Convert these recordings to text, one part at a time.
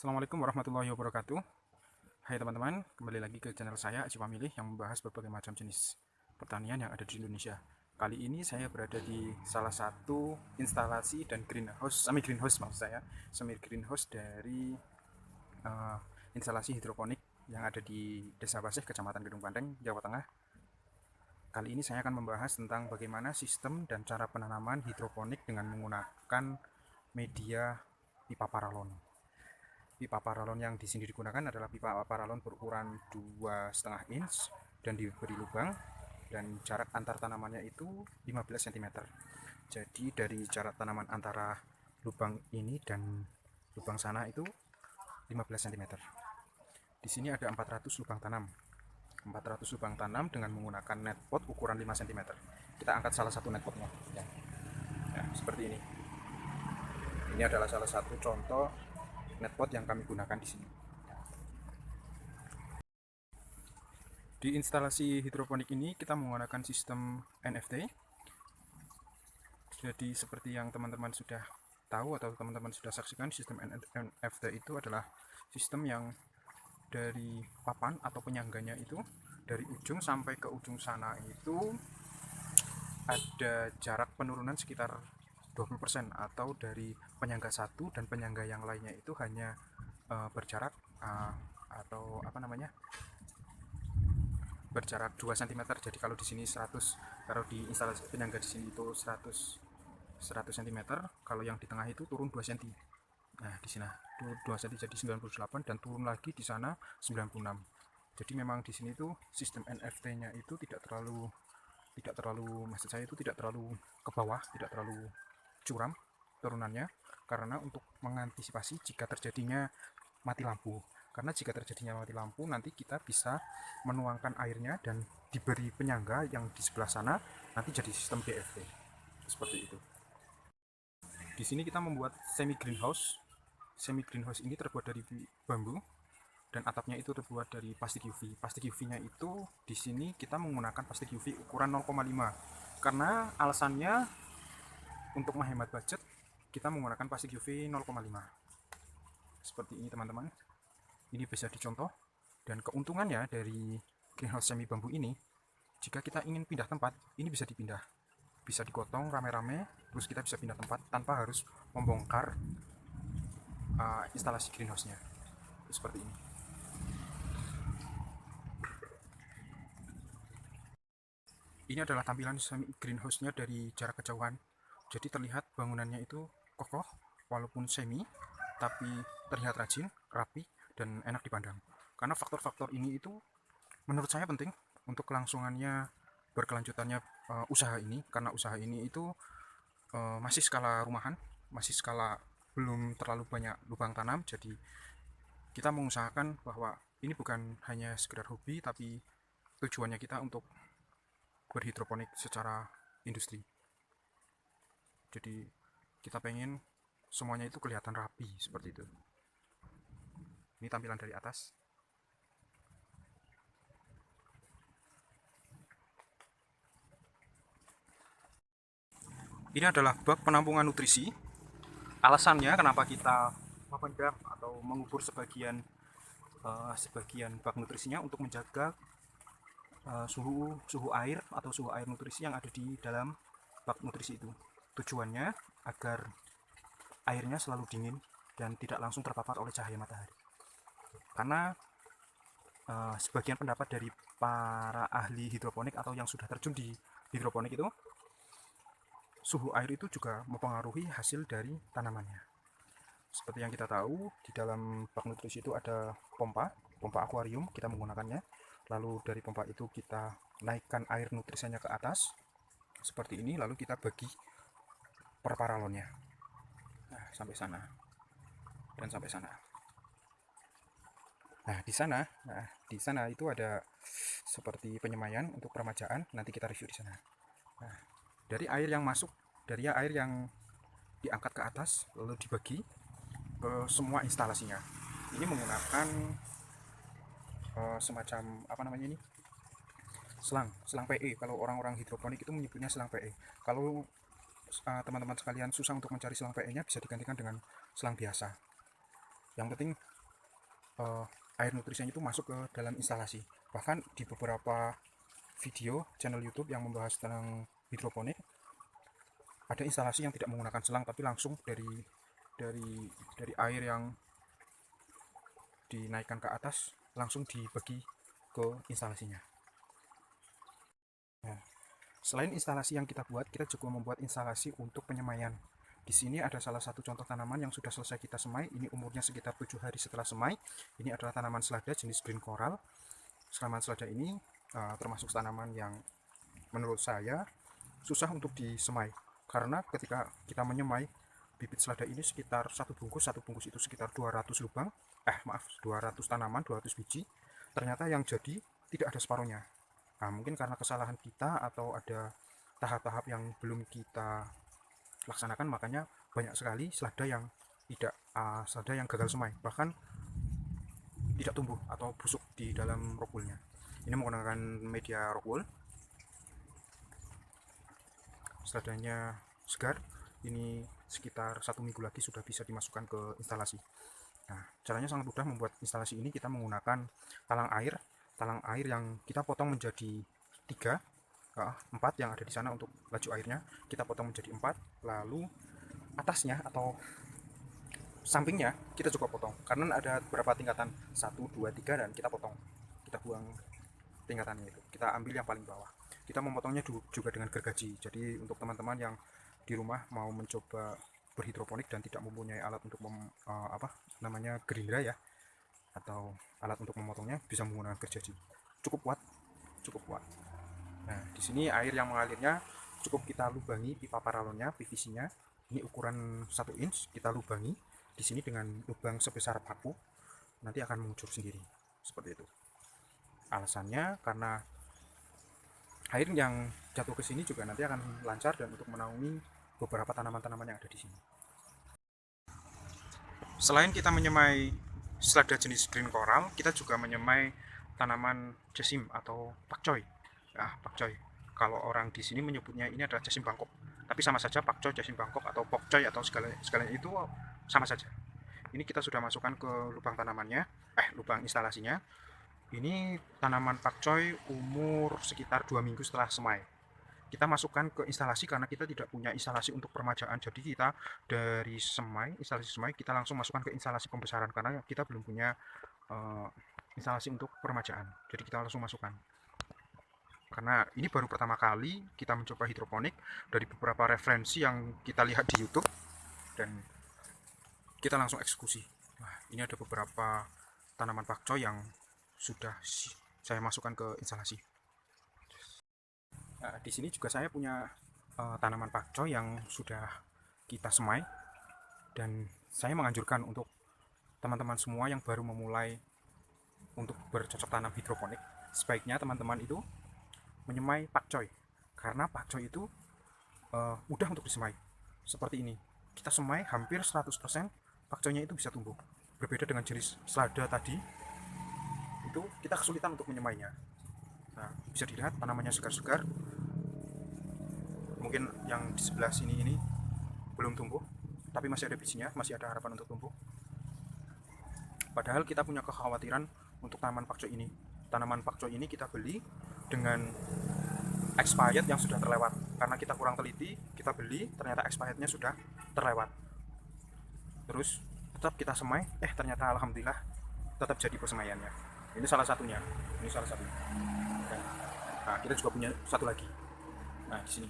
Assalamualaikum warahmatullahi wabarakatuh. Hai teman-teman, kembali lagi ke channel saya Aci Pamilih yang membahas berbagai macam jenis pertanian yang ada di Indonesia. Kali ini saya berada di salah satu instalasi dan greenhouse, semi greenhouse maksud saya, semi greenhouse dari uh, instalasi hidroponik yang ada di Desa Basih, Kecamatan Gedung Pandeng, Jawa Tengah. Kali ini saya akan membahas tentang bagaimana sistem dan cara penanaman hidroponik dengan menggunakan media pipa paralon. Pipa paralon yang di sini digunakan adalah pipa paralon berukuran 2,5 inch dan diberi lubang, dan jarak antar tanamannya itu 15 cm. Jadi dari jarak tanaman antara lubang ini dan lubang sana itu 15 cm. Di sini ada 400 lubang tanam. 400 lubang tanam dengan menggunakan netpot ukuran 5 cm. Kita angkat salah satu netpotnya. Ya, seperti ini. Ini adalah salah satu contoh netpot yang kami gunakan di sini. Di instalasi hidroponik ini kita menggunakan sistem NFT. Jadi seperti yang teman-teman sudah tahu atau teman-teman sudah saksikan, sistem NFT itu adalah sistem yang dari papan atau penyangganya itu, dari ujung sampai ke ujung sana itu ada jarak penurunan sekitar 20%, atau dari penyangga satu dan penyangga yang lainnya itu hanya berjarak atau apa namanya, berjarak 2 cm. Jadi kalau di sini 100, kalau di instalasi penyangga di sini itu 100 cm, kalau yang di tengah itu turun 2 cm. Nah, di sini 2 cm jadi 98, dan turun lagi di sana 96. Jadi memang di sini tuh sistem NFT-nya itu tidak terlalu maksud saya itu tidak terlalu ke bawah, tidak terlalu curam turunannya, karena untuk mengantisipasi jika terjadinya mati lampu. Karena jika terjadinya mati lampu, nanti kita bisa menuangkan airnya dan diberi penyangga yang di sebelah sana, nanti jadi sistem BFT seperti itu. Di sini kita membuat semi greenhouse. Semi greenhouse ini terbuat dari bambu dan atapnya itu terbuat dari plastik UV. Plastik UV-nya itu di sini kita menggunakan plastik UV ukuran 0,5, karena alasannya untuk menghemat budget kita menggunakan plastik UV 0,5. Seperti ini teman-teman. Ini bisa dicontoh, dan keuntungannya dari greenhouse semi bambu ini, jika kita ingin pindah tempat, ini bisa dipindah, bisa digotong rame-rame, terus kita bisa pindah tempat tanpa harus membongkar instalasi greenhouse-nya. Seperti ini. Ini adalah tampilan semi greenhouse-nya dari jarak kejauhan. Jadi terlihat bangunannya itu kokoh, walaupun semi, tapi terlihat rajin, rapi, dan enak dipandang. Karena faktor-faktor ini itu menurut saya penting untuk kelangsungannya, berkelanjutannya usaha ini, karena usaha ini itu masih skala rumahan, masih skala belum terlalu banyak lubang tanam. Jadi kita mengusahakan bahwa ini bukan hanya sekedar hobi, tapi tujuannya kita untuk berhidroponik secara industri. Jadi kita pengen semuanya itu kelihatan rapi seperti itu. Ini tampilan dari atas. Ini adalah bak penampungan nutrisi. Alasannya kenapa kita memendam atau mengubur sebagian bak nutrisinya, untuk menjaga suhu air atau suhu air nutrisi yang ada di dalam bak nutrisi itu. Tujuannya agar airnya selalu dingin dan tidak langsung terpapar oleh cahaya matahari. Karena sebagian pendapat dari para ahli hidroponik atau yang sudah terjun di hidroponik itu, suhu air itu juga mempengaruhi hasil dari tanamannya. Seperti yang kita tahu, di dalam bak nutrisi itu ada pompa akuarium, kita menggunakannya. Lalu dari pompa itu kita naikkan air nutrisinya ke atas, seperti ini, lalu kita bagi per paralonnya. Nah, sampai sana. Dan sampai sana. Nah, di sana itu ada seperti penyemaian untuk peremajaan, nanti kita review di sana. Nah, dari air yang masuk, dari air yang diangkat ke atas lalu dibagi ke semua instalasinya. Ini menggunakan semacam apa namanya ini? Selang PE. Kalau orang-orang hidroponik itu menyebutnya selang PE. Kalau teman-teman sekalian susah untuk mencari selang PE-nya, bisa digantikan dengan selang biasa. Yang penting air nutrisinya itu masuk ke dalam instalasi. Bahkan di beberapa video channel YouTube yang membahas tentang hidroponik, ada instalasi yang tidak menggunakan selang tapi langsung dari air yang dinaikkan ke atas langsung dibagi ke instalasinya. Nah, selain instalasi yang kita buat, kita juga membuat instalasi untuk penyemaian. Di sini ada salah satu contoh tanaman yang sudah selesai kita semai. Ini umurnya sekitar 7 hari setelah semai. Ini adalah tanaman selada jenis green coral. Tanaman selada ini termasuk tanaman yang menurut saya susah untuk disemai, karena ketika kita menyemai bibit selada ini sekitar satu bungkus itu sekitar 200 lubang, 200 tanaman, 200 biji. Ternyata yang jadi tidak ada separuhnya. Nah, mungkin karena kesalahan kita atau ada tahap-tahap yang belum kita laksanakan, makanya banyak sekali selada yang selada yang gagal semai, bahkan tidak tumbuh atau busuk di dalam rock woolnya. Ini menggunakan media rock wool. Seladanya segar, ini sekitar 1 minggu lagi sudah bisa dimasukkan ke instalasi. Nah, caranya sangat mudah membuat instalasi ini. Kita menggunakan talang air yang kita potong menjadi 4 yang ada di sana untuk laju airnya. Kita potong menjadi 4, lalu atasnya atau sampingnya kita juga potong, karena ada beberapa tingkatan, 1, 2, 3, dan kita potong, kita buang tingkatannya itu, kita ambil yang paling bawah. Kita memotongnya juga dengan gergaji. Jadi untuk teman-teman yang di rumah mau mencoba berhidroponik dan tidak mempunyai alat untuk gerindra ya, atau alat untuk memotongnya, bisa menggunakan gergaji. Cukup kuat. Nah, di sini air yang mengalirnya cukup kita lubangi pipa paralonnya, PVC-nya. Ini ukuran 1 inch, kita lubangi di sini dengan lubang sebesar paku, nanti akan mengucur sendiri seperti itu. Alasannya karena air yang jatuh ke sini juga nanti akan lancar dan untuk menaungi beberapa tanaman-tanaman yang ada di sini. Selain kita menyemai selada jenis green coral, kita juga menyemai tanaman jasmine atau pakcoy. Pakcoy. Kalau orang di sini menyebutnya ini adalah jasmine Bangkok, tapi sama saja pakcoy, jasmine Bangkok atau pokcoy atau segalanya itu sama saja. Ini kita sudah masukkan ke lubang tanamannya, lubang instalasinya. Ini tanaman pakcoy umur sekitar 2 minggu setelah semai. Kita masukkan ke instalasi karena kita tidak punya instalasi untuk permajaan. Jadi kita dari instalasi semai kita langsung masukkan ke instalasi pembesaran karena kita belum punya instalasi untuk permajaan. Jadi kita langsung masukkan. Karena ini baru pertama kali kita mencoba hidroponik, dari beberapa referensi yang kita lihat di YouTube dan kita langsung eksekusi. Nah, ini ada beberapa tanaman pakcoy yang sudah saya masukkan ke instalasi. Nah, di sini juga saya punya tanaman pakcoy yang sudah kita semai, dan saya menganjurkan untuk teman-teman semua yang baru memulai untuk bercocok tanam hidroponik, sebaiknya teman-teman itu menyemai pakcoy, karena pakcoy itu mudah untuk disemai. Seperti ini, kita semai hampir 100%, pakcoynya itu bisa tumbuh. Berbeda dengan jenis selada tadi, itu kita kesulitan untuk menyemainya. Nah, bisa dilihat tanamannya segar-segar. Mungkin yang di sebelah sini ini belum tumbuh, tapi masih ada bijinya, masih ada harapan untuk tumbuh. Padahal kita punya kekhawatiran untuk tanaman pakcoy ini. Tanaman pakcoy ini kita beli dengan expired yang sudah terlewat, karena kita kurang teliti. Kita beli, ternyata expirednya sudah terlewat. Terus tetap kita semai, ternyata alhamdulillah tetap jadi persemaiannya. Ini salah satunya. Nah, kita juga punya satu lagi. Nah, di sini.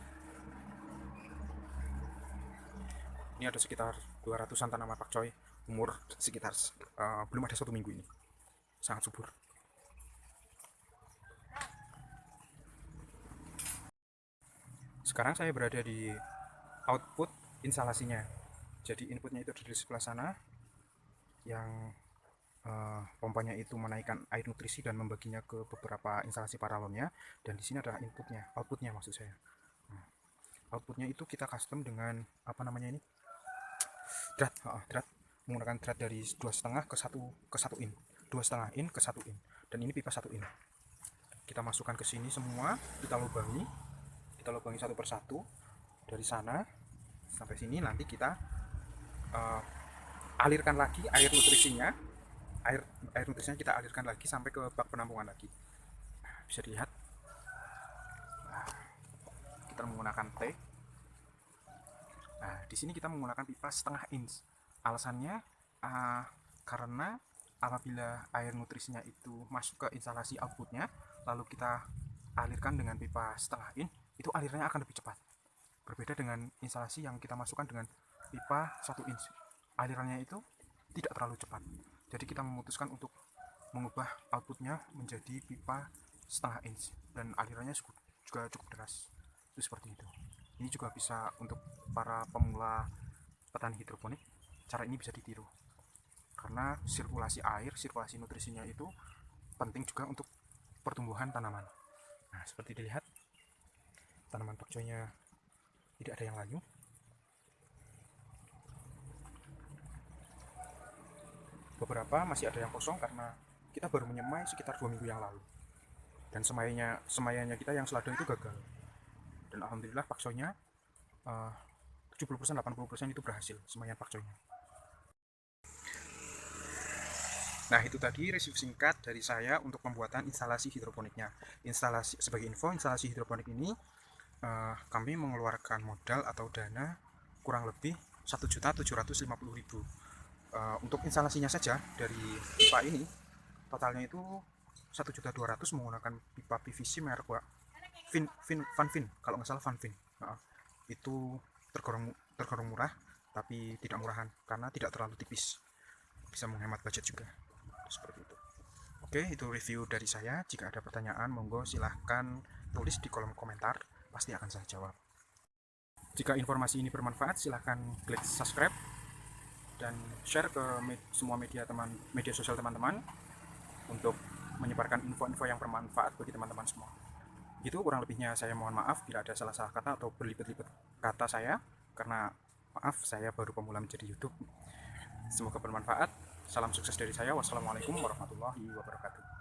Ini ada sekitar 200-an tanaman pakcoy, umur sekitar belum ada 1 minggu ini. Sangat subur. Sekarang saya berada di output instalasinya. Jadi inputnya itu di sebelah sana, yang pompanya itu menaikkan air nutrisi dan membaginya ke beberapa instalasi paralonnya, dan di sini adalah outputnya maksud saya. Nah, outputnya itu kita custom dengan ini, drat, menggunakan drat dari 2,5 ke 1 in, 2,5 in ke 1 in, dan ini pipa 1 in. Kita masukkan ke sini semua, kita lubangi satu persatu dari sana sampai sini. Nanti kita alirkan lagi air nutrisinya air air nutrisinya kita alirkan lagi sampai ke bak penampungan lagi. Nah, bisa dilihat, nah, kita menggunakan T. Nah, di sini kita menggunakan pipa setengah inch. Alasannya karena apabila air nutrisinya itu masuk ke instalasi outputnya, lalu kita alirkan dengan pipa setengah inch, itu alirnya akan lebih cepat. Berbeda dengan instalasi yang kita masukkan dengan pipa 1 inch, alirannya itu tidak terlalu cepat. Jadi kita memutuskan untuk mengubah outputnya menjadi pipa setengah inch dan alirannya juga cukup deras. Itu seperti itu. Ini juga bisa untuk para pemula petani hidroponik. Cara ini bisa ditiru karena sirkulasi air, sirkulasi nutrisinya itu penting juga untuk pertumbuhan tanaman. Nah, seperti dilihat, tanaman pakcoynya tidak ada yang layu. Beberapa masih ada yang kosong karena kita baru menyemai sekitar 2 minggu yang lalu. Dan semaiannya kita yang selada itu gagal. Dan alhamdulillah pakcoynya 70% 80% itu berhasil semaian pakcoynya. Nah, itu tadi review singkat dari saya untuk pembuatan instalasi hidroponiknya. Sebagai info, instalasi hidroponik ini kami mengeluarkan modal atau dana kurang lebih 1.750.000. Untuk instalasinya saja dari pipa ini totalnya itu 1.200.000 menggunakan pipa PVC merek Vanvin, kalau nggak salah Vanvin. Itu tergolong murah, tapi tidak murahan karena tidak terlalu tipis, bisa menghemat budget juga. Seperti itu. Oke, itu review dari saya. Jika ada pertanyaan, monggo silahkan tulis di kolom komentar, pasti akan saya jawab. Jika informasi ini bermanfaat, silahkan klik subscribe dan share ke semua media sosial teman-teman untuk menyebarkan info-info yang bermanfaat bagi teman-teman semua. Itu kurang lebihnya, saya mohon maaf bila ada salah-salah kata atau berlipat-lipat kata saya, karena maaf, saya baru pemula menjadi YouTube. Semoga bermanfaat. Salam sukses dari saya. Wassalamualaikum warahmatullahi wabarakatuh.